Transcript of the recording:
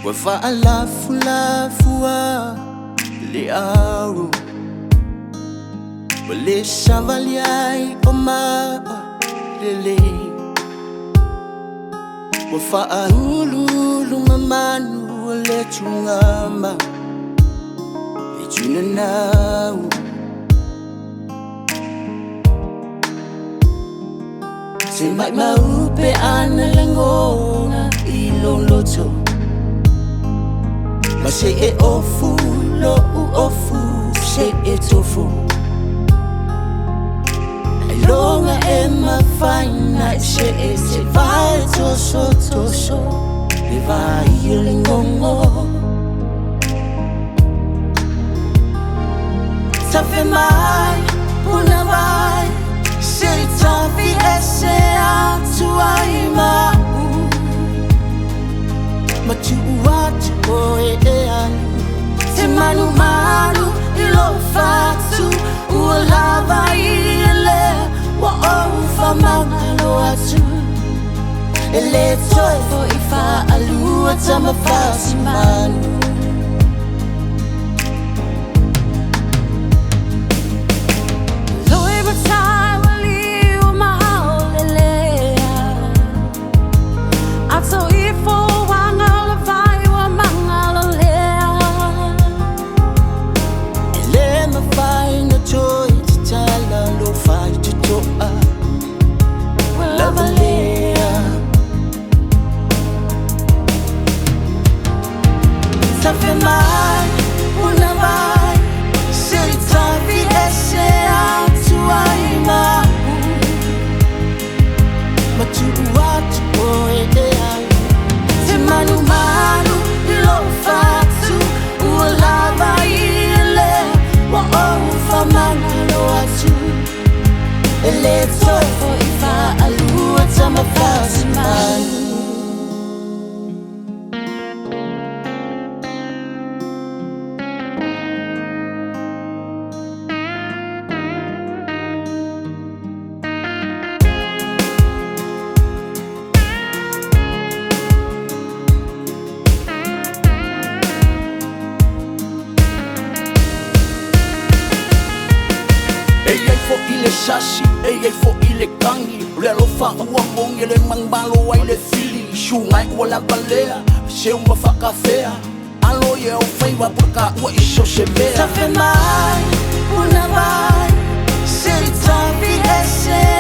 Wafa alafu lafua le aru Wale chavaliai oma lele Wafa ahulu mamanu wale chungama Echuna nau Sembai maupe analangona iloloto Ma se e ofu, lo u ofu, se e tofu E longa e ma faina, se e se vai toso E vai il ngongo Tafe mai, una vai Se tafi e se atuai mau Ma tu watu oe e alu Te manu ilo fatu Ua lava ile Wa oufa maungalo atu Ele toi fo ifa alu Atama fasi manu Loi matai wali umahau lelea Ato ifo Tafe mai, una vai Se tafi e se atuai mau Ma tu watu oe e ai Te manu ilo fatu Ua lava ile Wa oufa mangalo atu Ele toi fo ifa alu Atama fasi manu Ile shashi, fo ile kangi Lelo fa ua monge le mangbalo ai le fili Shungai ua la balea, se uma whakawhea Alo ye o whaiwa puka ua iso se mea Tafe mai, una vai Se tafi e se